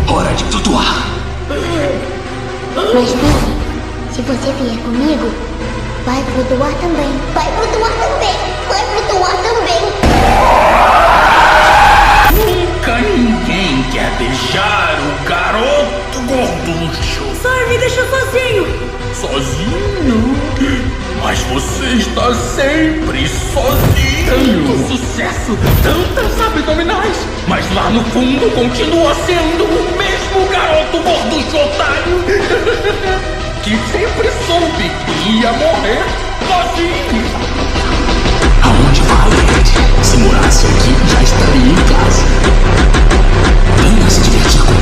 Hora de flutuar. Mas Billy, se você vier comigo, vai flutuar também. Vai flutuar também. Vai flutuar também. Nunca ninguém quer deixar o garoto gorducho. Sai, me deixa sozinho. Sozinho? Mas você está sempre sozinho. Tanto sucesso, tantas abdominais, mas lá no fundo continua sendo o mesmo garoto gorducho otário que sempre soube que ia morrer sozinho. Aonde vai, Ed? Se morasse aqui, já estaria em casa. Venha se divertir com